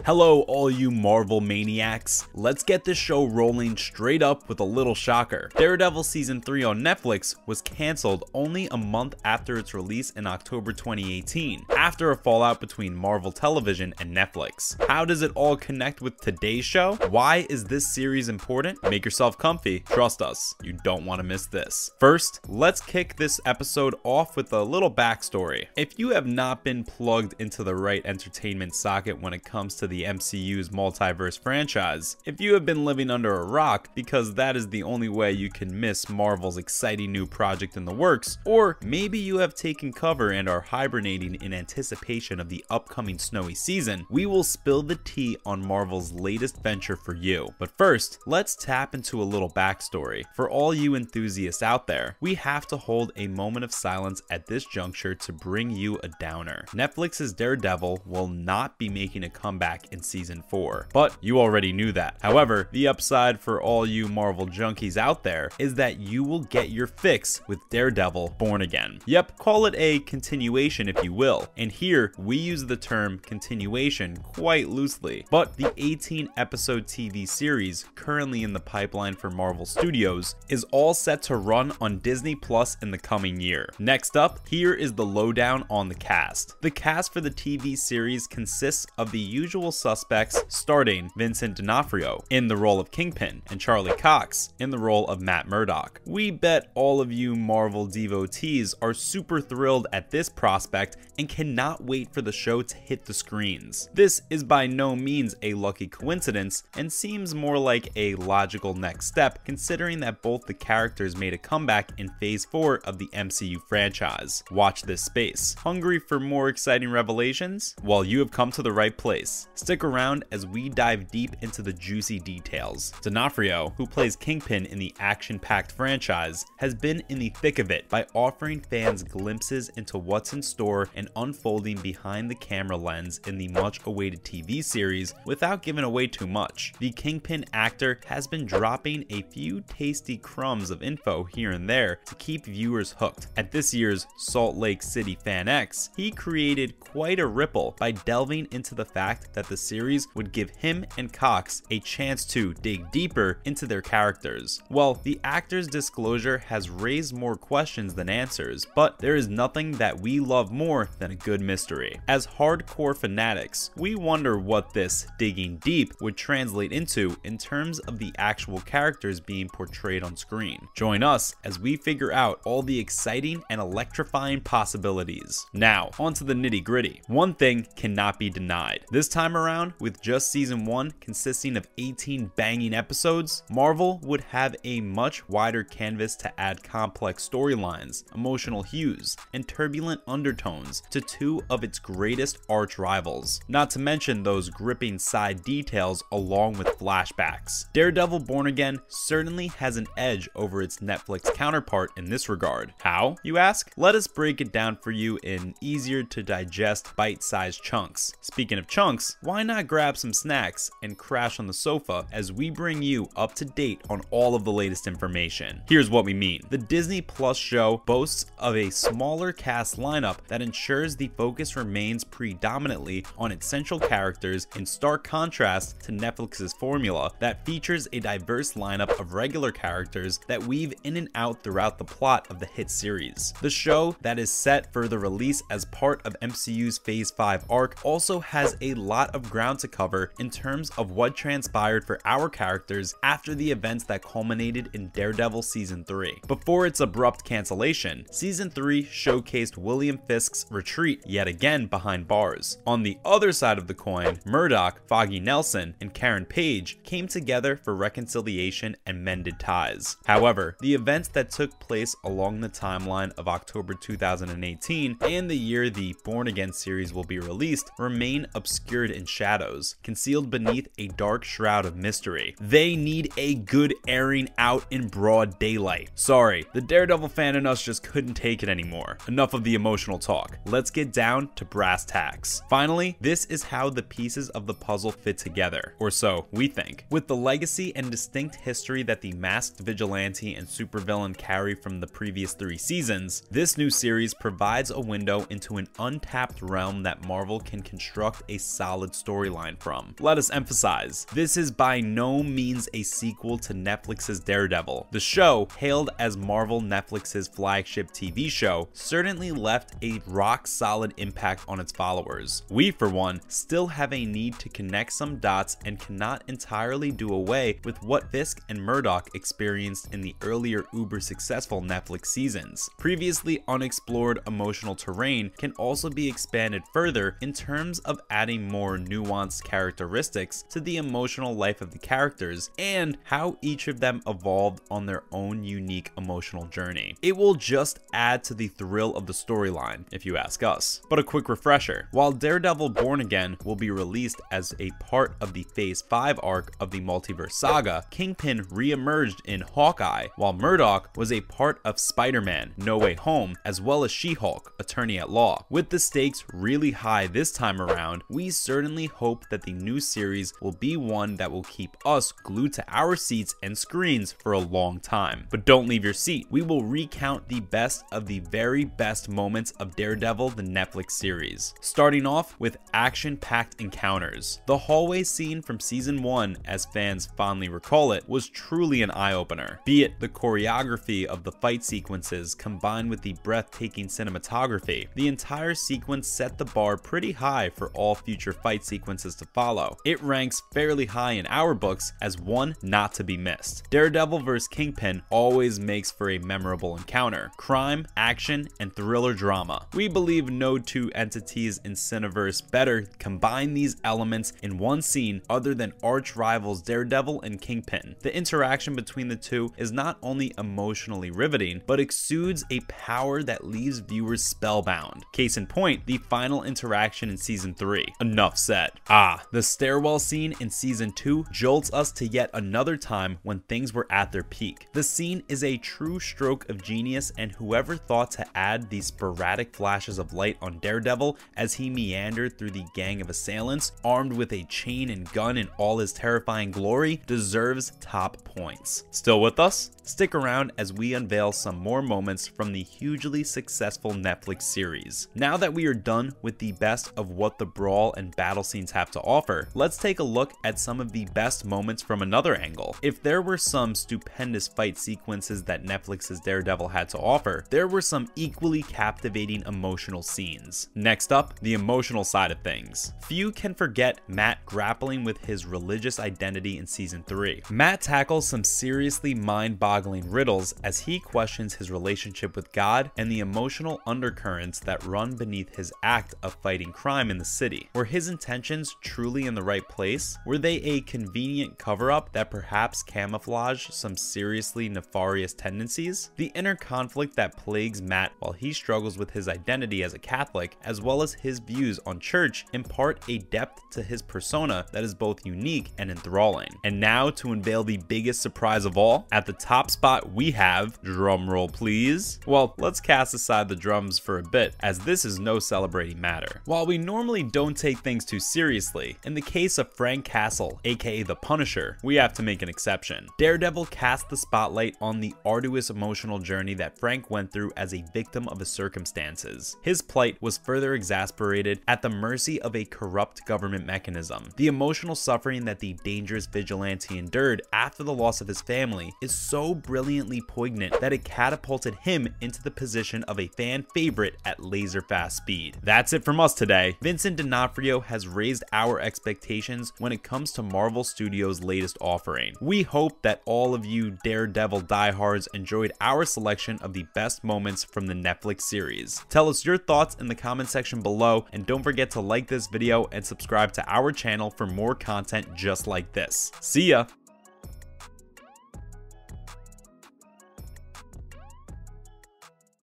Hello all you Marvel maniacs. Let's get this show rolling straight up with a little shocker. Daredevil Season 3 on Netflix was cancelled only a month after its release in October 2018, after a fallout between Marvel Television and Netflix. How does it all connect with today's show? Why is this series important? Make yourself comfy. Trust us, you don't want to miss this. First, let's kick this episode off with a little backstory. If you have not been plugged into the right entertainment socket when it comes to the MCU's multiverse franchise, if you have been living under a rock because that is the only way you can miss Marvel's exciting new project in the works, or maybe you have taken cover and are hibernating in anticipation of the upcoming snowy season, we will spill the tea on Marvel's latest venture for you. But first, let's tap into a little backstory. For all you enthusiasts out there, we have to hold a moment of silence at this juncture to bring you a downer. Netflix's Daredevil will not be making a comeback in season 4, but you already knew that. However, the upside for all you Marvel junkies out there is that you will get your fix with Daredevil Born Again. Yep, call it a continuation if you will, and here we use the term continuation quite loosely, but the 18 episode TV series currently in the pipeline for Marvel Studios is all set to run on Disney Plus in the coming year. Next up, here is the lowdown on the cast. The cast for the TV series consists of the usual suspects, starting Vincent D'Onofrio in the role of Kingpin and Charlie Cox in the role of Matt Murdock. We bet all of you Marvel devotees are super thrilled at this prospect and cannot wait for the show to hit the screens. This is by no means a lucky coincidence and seems more like a logical next step considering that both the characters made a comeback in Phase 4 of the MCU franchise. Watch this space. Hungry for more exciting revelations? Well, you have come to the right place. Stick around as we dive deep into the juicy details. D'Onofrio, who plays Kingpin in the action-packed franchise, has been in the thick of it by offering fans glimpses into what's in store and unfolding behind the camera lens in the much-awaited TV series without giving away too much. The Kingpin actor has been dropping a few tasty crumbs of info here and there to keep viewers hooked. At this year's Salt Lake City Fan X, he created quite a ripple by delving into the fact that the series would give him and Cox a chance to dig deeper into their characters. Well, the actor's disclosure has raised more questions than answers, but there is nothing that we love more than a good mystery. As hardcore fanatics, we wonder what this digging deep would translate into in terms of the actual characters being portrayed on screen. Join us as we figure out all the exciting and electrifying possibilities. Now, onto the nitty-gritty. One thing cannot be denied. This time around, with just season 1 consisting of 18 banging episodes, Marvel would have a much wider canvas to add complex storylines, emotional hues, and turbulent undertones to two of its greatest arch rivals, not to mention those gripping side details along with flashbacks. Daredevil Born Again certainly has an edge over its Netflix counterpart in this regard. How, you ask? Let us break it down for you in easier to digest bite-sized chunks. Speaking of chunks, why not grab some snacks and crash on the sofa as we bring you up to date on all of the latest information. Here's what we mean. The Disney Plus show boasts of a smaller cast lineup that ensures the focus remains predominantly on its central characters, in stark contrast to Netflix's formula that features a diverse lineup of regular characters that weave in and out throughout the plot of the hit series. The show that is set for the release as part of MCU's Phase 5 arc also has a lot of ground to cover in terms of what transpired for our characters after the events that culminated in Daredevil Season 3. Before its abrupt cancellation, Season 3 showcased William Fisk's retreat yet again behind bars. On the other side of the coin, Murdock, Foggy Nelson, and Karen Page came together for reconciliation and mended ties. However, the events that took place along the timeline of October 2018 and the year the Born Again series will be released remain obscured in shadows, concealed beneath a dark shroud of mystery. They need a good airing out in broad daylight. Sorry, the Daredevil fan in us just couldn't take it anymore. Enough of the emotional talk. Let's get down to brass tacks. Finally, this is how the pieces of the puzzle fit together, or so we think. With the legacy and distinct history that the masked vigilante and supervillain carry from the previous 3 seasons, this new series provides a window into an untapped realm that Marvel can construct a solid storyline from. Let us emphasize, this is by no means a sequel to Netflix's Daredevil. The show, hailed as Marvel Netflix's flagship TV show, certainly left a rock-solid impact on its followers. We, for one, still have a need to connect some dots and cannot entirely do away with what Fisk and Murdoch experienced in the earlier uber-successful Netflix seasons. Previously unexplored emotional terrain can also be expanded further in terms of adding more nuanced characteristics to the emotional life of the characters and how each of them evolved on their own unique emotional journey. It will just add to the thrill of the storyline, if you ask us. But a quick refresher, while Daredevil Born Again will be released as a part of the Phase 5 arc of the multiverse saga, Kingpin re-emerged in Hawkeye, while Murdoch was a part of Spider-Man No Way Home, as well as She-Hulk, Attorney at Law. With the stakes really high this time around, we certainly hope that the new series will be one that will keep us glued to our seats and screens for a long time. But don't leave your seat. We will recount the best of the very best moments of Daredevil, the Netflix series. Starting off with action-packed encounters. The hallway scene from season 1, as fans fondly recall it, was truly an eye-opener. Be it the choreography of the fight sequences combined with the breathtaking cinematography, the entire sequence set the bar pretty high for all future fight sequences to follow. It ranks fairly high in our books as one not to be missed. Daredevil vs. Kingpin always makes for a memorable encounter. Crime, action, and thriller drama. We believe no two entities in Cineverse better combine these elements in one scene other than arch rivals Daredevil and Kingpin. The interaction between the two is not only emotionally riveting, but exudes a power that leaves viewers spellbound. Case in point, the final interaction in season 3. Enough said. The stairwell scene in season 2 jolts us to yet another time when things were at their peak. The scene is a true stroke of genius, and whoever thought to add these sporadic flashes of light on Daredevil as he meandered through the gang of assailants, armed with a chain and gun in all his terrifying glory, deserves top points. Still with us? Stick around as we unveil some more moments from the hugely successful Netflix series. Now that we are done with the best of what the brawl and battle scenes have to offer, let's take a look at some of the best moments from another angle. If there were some stupendous fight sequences that Netflix's Daredevil had to offer, there were some equally captivating emotional scenes. Next up, the emotional side of things. Few can forget Matt grappling with his religious identity in season 3. Matt tackles some seriously mind-boggling riddles as he questions his relationship with God and the emotional undercurrents that run beneath his act of fighting crime in the city. Were his intentions truly in the right place? Were they a convenient cover-up that perhaps camouflaged some seriously nefarious tendencies? The inner conflict that plagues Matt while he struggles with his identity as a Catholic, as well as his views on church, impart a depth to his persona that is both unique and enthralling. And now to unveil the biggest surprise of all, at the top spot we have, drumroll please. Well, let's cast aside the drums for a bit, as this is no celebrating matter. While we normally don't take things too seriously, in the case of Frank Castle, aka the Punisher, we have to make an exception. Daredevil cast the spotlight on the arduous emotional journey that Frank went through as a victim of his circumstances. His plight was further exasperated at the mercy of a corrupt government mechanism. The emotional suffering that the dangerous vigilante endured after the loss of his family is so brilliantly poignant that it catapulted him into the position of a fan favorite at laser fast speed. That's it from us today. Vincent D'Onofrio has raised our expectations when it comes to Marvel Studios' latest offering. We hope that all of you Daredevil diehards enjoyed our selection of the best moments from the Netflix series. Tell us your thoughts in the comment section below, and don't forget to like this video and subscribe to our channel for more content just like this. See ya!